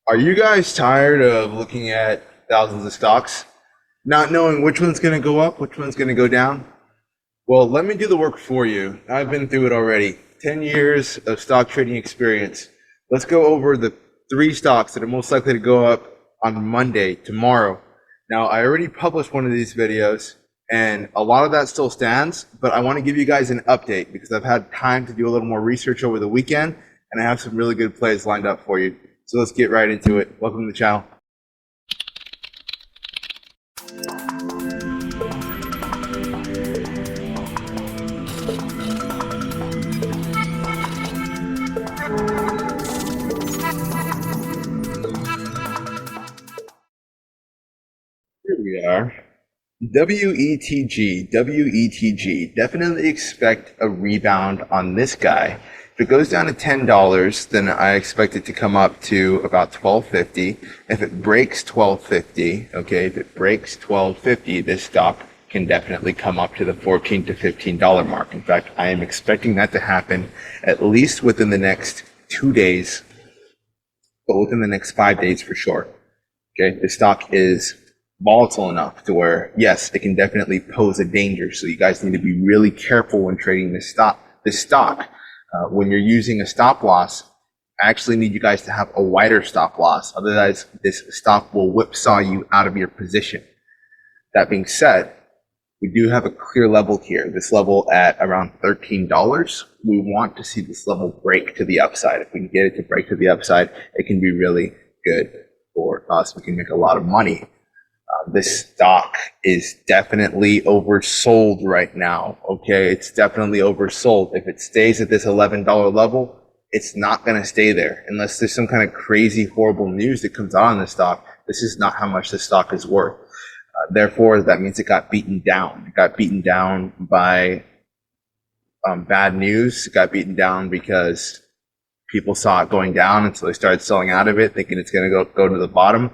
Are you guys tired of looking at thousands of stocks, not knowing which one's going to go up, which one's going to go down? Well, let me do the work for you. I've been through it already. 10 years of stock trading experience. Let's go over the three stocks that are most likely to go up on Monday, tomorrow. Now, I already published one of these videos, and a lot of that still stands, but I want to give you guys an update because I've had time to do a little more research over the weekend, and I have some really good plays lined up for you. So let's get right into it. Welcome to the channel. Here we are. WETG. Definitely expect a rebound on this guy. If it goes down to $10, then I expect it to come up to about $12.50. If it breaks $12.50, okay, if it breaks $12.50, this stock can definitely come up to the $14 to $15 mark. In fact, I am expecting that to happen at least within the next 2 days, but within the next 5 days for sure. Okay, the stock is volatile enough to where, yes, it can definitely pose a danger. So you guys need to be really careful when trading this stock. When you're using a stop loss, I actually need you guys to have a wider stop loss. Otherwise, this stock will whipsaw you out of your position. That being said, we do have a clear level here. This level at around $13. We want to see this level break to the upside. If we can get it to break to the upside, it can be really good for us. We can make a lot of money. This stock is definitely oversold right now. Okay, it's definitely oversold. If it stays at this $11 level, it's not going to stay there unless there's some kind of crazy, horrible news that comes out on this stock. This is not how much this stock is worth. Therefore, that means it got beaten down. It got beaten down by bad news. It got beaten down because people saw it going down, and so they started selling out of it, thinking it's going to go to the bottom.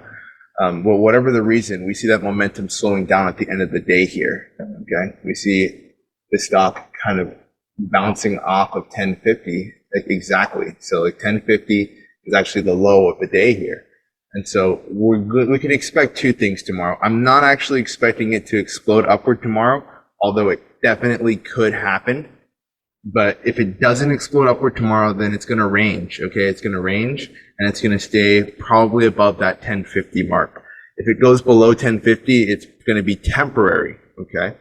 Well, whatever the reason, we see that momentum slowing down at the end of the day here. Okay, we see the stock kind of bouncing off of 1050 exactly. So like 1050 is actually the low of the day here, and so we can expect two things tomorrow. I'm not actually expecting it to explode upward tomorrow, although it definitely could happen. But if it doesn't explode upward tomorrow, then it's going to range. Okay, it's going to range, and it's going to stay probably above that 1050 mark. If it goes below 1050, it's going to be temporary. Okay,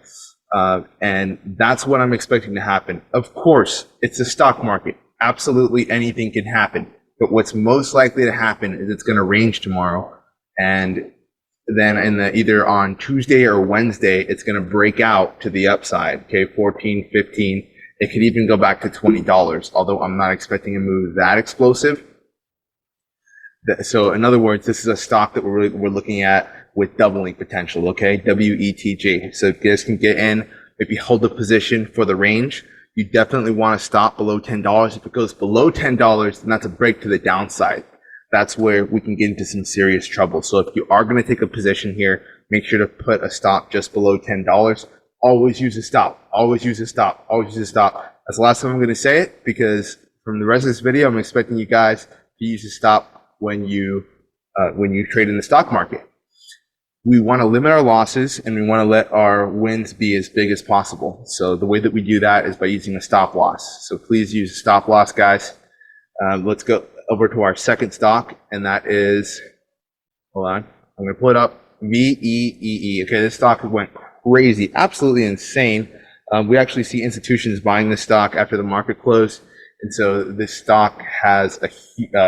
and that's what I'm expecting to happen. Of course, it's a stock market. Absolutely anything can happen. But what's most likely to happen is it's going to range tomorrow, and then either on Tuesday or Wednesday, it's going to break out to the upside. Okay, 14, 15. It could even go back to $20, although I'm not expecting a move that explosive. So in other words, this is a stock that we're looking at with doubling potential, okay? WETG. So if you guys can get in, if you hold the position for the range, you definitely want to stop below $10. If it goes below $10, then that's a break to the downside. That's where we can get into some serious trouble. So if you are going to take a position here, make sure to put a stop just below $10. Always use a stop. Always use a stop. Always use a stop. That's the last time I'm going to say it, because from the rest of this video, I'm expecting you guys to use a stop when you trade in the stock market. We want to limit our losses, and we want to let our wins be as big as possible. So the way that we do that is by using a stop loss. So please use a stop loss, guys. Let's go over to our second stock, and that is, hold on, I'm going to pull it up, VEEE. Okay, this stock went crazy, absolutely insane. We actually see institutions buying this stock after the market closed, and so this stock has a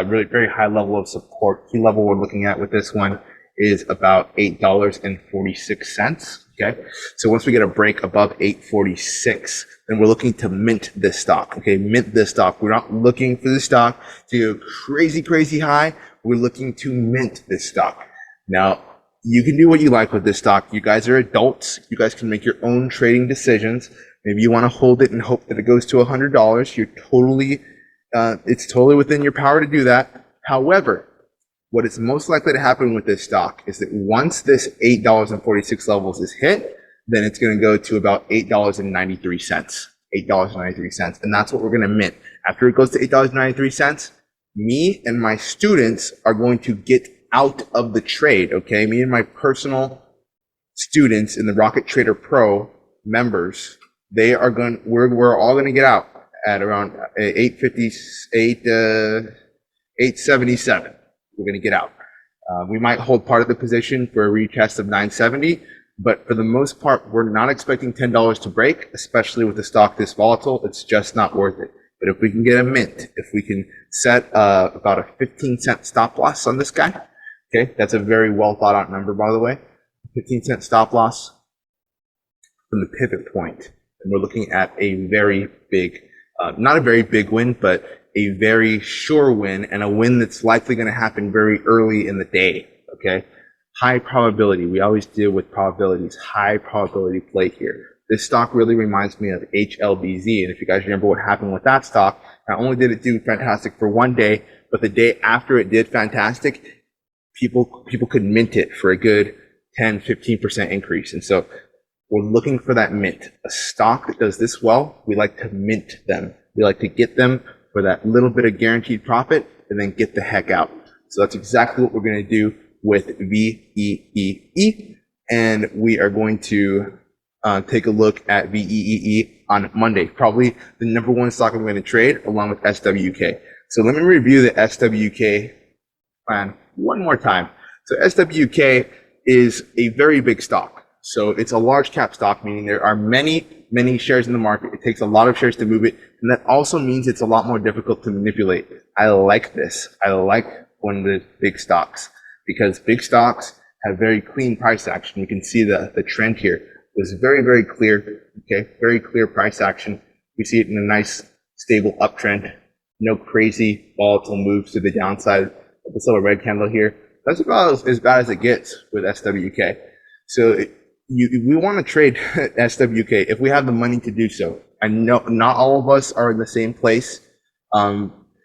really very high level of support. Key level we're looking at with this one is about $8.46. Okay, so once we get a break above 8.46, then we're looking to mint this stock. Okay, mint this stock. We're not looking for the stock to go crazy high. We're looking to mint this stock. Now, you can do what you like with this stock. You guys are adults. You guys can make your own trading decisions. Maybe you want to hold it and hope that it goes to $100. It's totally within your power to do that. However, what is most likely to happen with this stock is that once this $8.46 levels is hit, then it's going to go to about $8.93. $8.93. And that's what we're going to mint. After it goes to $8.93, me and my students are going to get out of the trade, okay? Me and my personal students in the Rocket Trader Pro members, we're all going to get out at around 877. We're going to get out. We might hold part of the position for a retest of 970, but for the most part, we're not expecting $10 to break, especially with the stock this volatile. It's just not worth it. But if we can get a mint, if we can set about a 15-cent stop loss on this guy, okay, that's a very well thought out number, by the way. 15-cent stop loss from the pivot point. And we're looking at a very big, not a very big win, but a very sure win, and a win that's likely going to happen very early in the day, okay? High probability. We always deal with probabilities. High probability play here. This stock really reminds me of HLBZ, and if you guys remember what happened with that stock, not only did it do fantastic for one day, but the day after it did fantastic, people could mint it for a good 10-15% increase. And so we're looking for that mint. A stock that does this well, we like to mint them. We like to get them for that little bit of guaranteed profit and then get the heck out. So that's exactly what we're going to do with VEEE. And we are going to take a look at VEEE on Monday. Probably the number one stock I'm going to trade along with SWK. So let me review the SWK plan one more time. So SWK is a very big stock. So it's a large cap stock, meaning there are many shares in the market. It takes a lot of shares to move it. And that also means it's a lot more difficult to manipulate. I like this. I like one of the big stocks because big stocks have very clean price action. You can see the trend here. It was very, very clear. Okay. Very clear price action. We see it in a nice stable uptrend. No crazy volatile moves to the downside of this little red candle here. That's about as bad as it gets with SWK. So we want to trade SWK if we have the money to do so. I know not all of us are in the same place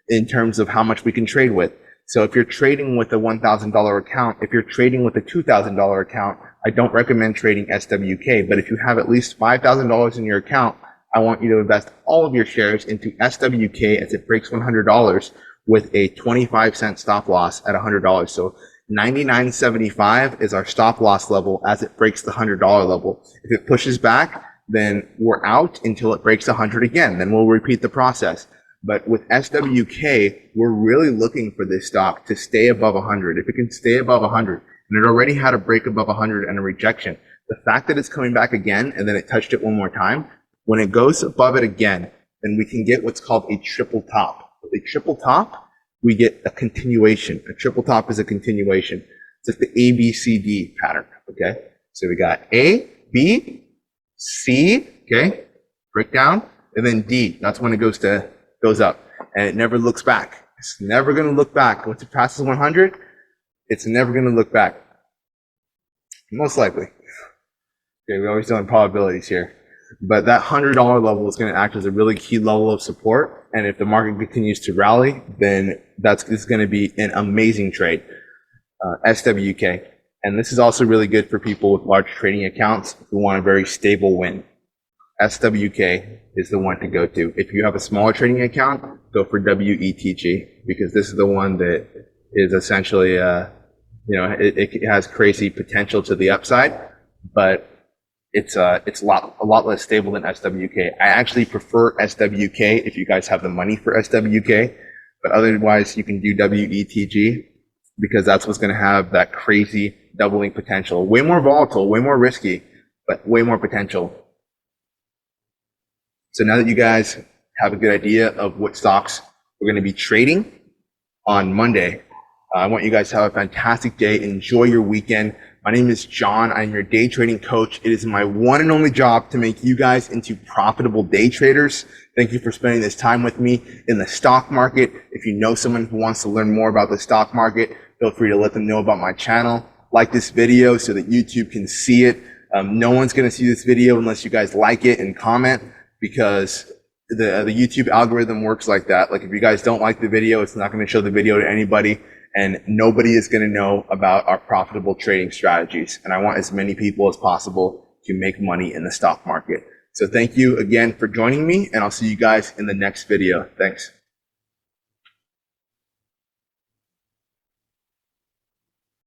in terms of how much we can trade with. So if you're trading with a $1,000 account, if you're trading with a $2,000 account, I don't recommend trading SWK. But if you have at least $5,000 in your account, I want you to invest all of your shares into SWK as it breaks $100 with a 25-cent stop loss at $100. So 99.75 is our stop loss level as it breaks the $100 level. If it pushes back, then we're out until it breaks 100 again. Then we'll repeat the process. But with SWK, we're really looking for this stock to stay above 100. If it can stay above 100, and it already had a break above 100 and a rejection, the fact that it's coming back again and then it touched it one more time, when it goes above it again, then we can get what's called a triple top. With a triple top, we get a continuation. A triple top is a continuation. It's like the ABCD pattern, okay? So we got A, B, C, okay? Breakdown, and then D. That's when it goes up, and it never looks back. It's never going to look back. Once it passes 100, it's never going to look back. Most likely. Okay, we're always doing probabilities here. But that $100 level is going to act as a really key level of support. And if the market continues to rally, then it's going to be an amazing trade. SWK. And this is also really good for people with large trading accounts who want a very stable win. SWK is the one to go to. If you have a smaller trading account, go for WETG because this is the one that is essentially, it has crazy potential to the upside, but it's a lot less stable than SWK. I actually prefer SWK if you guys have the money for SWK, but otherwise you can do WETG because that's what's going to have that crazy doubling potential. Way more volatile, way more risky, but way more potential. So now that you guys have a good idea of what stocks we're going to be trading on Monday, I want you guys to have a fantastic day. Enjoy your weekend. My name is John. I'm your day trading coach. It is my one and only job to make you guys into profitable day traders. Thank you for spending this time with me in the stock market. If you know someone who wants to learn more about the stock market, feel free to let them know about my channel. Like this video so that YouTube can see it. No one's going to see this video unless you guys like it and comment, because the YouTube algorithm works like that. Like if you guys don't like the video, it's not going to show the video to anybody, and nobody is going to know about our profitable trading strategies. And I want as many people as possible to make money in the stock market. So thank you again for joining me, and I'll see you guys in the next video. Thanks.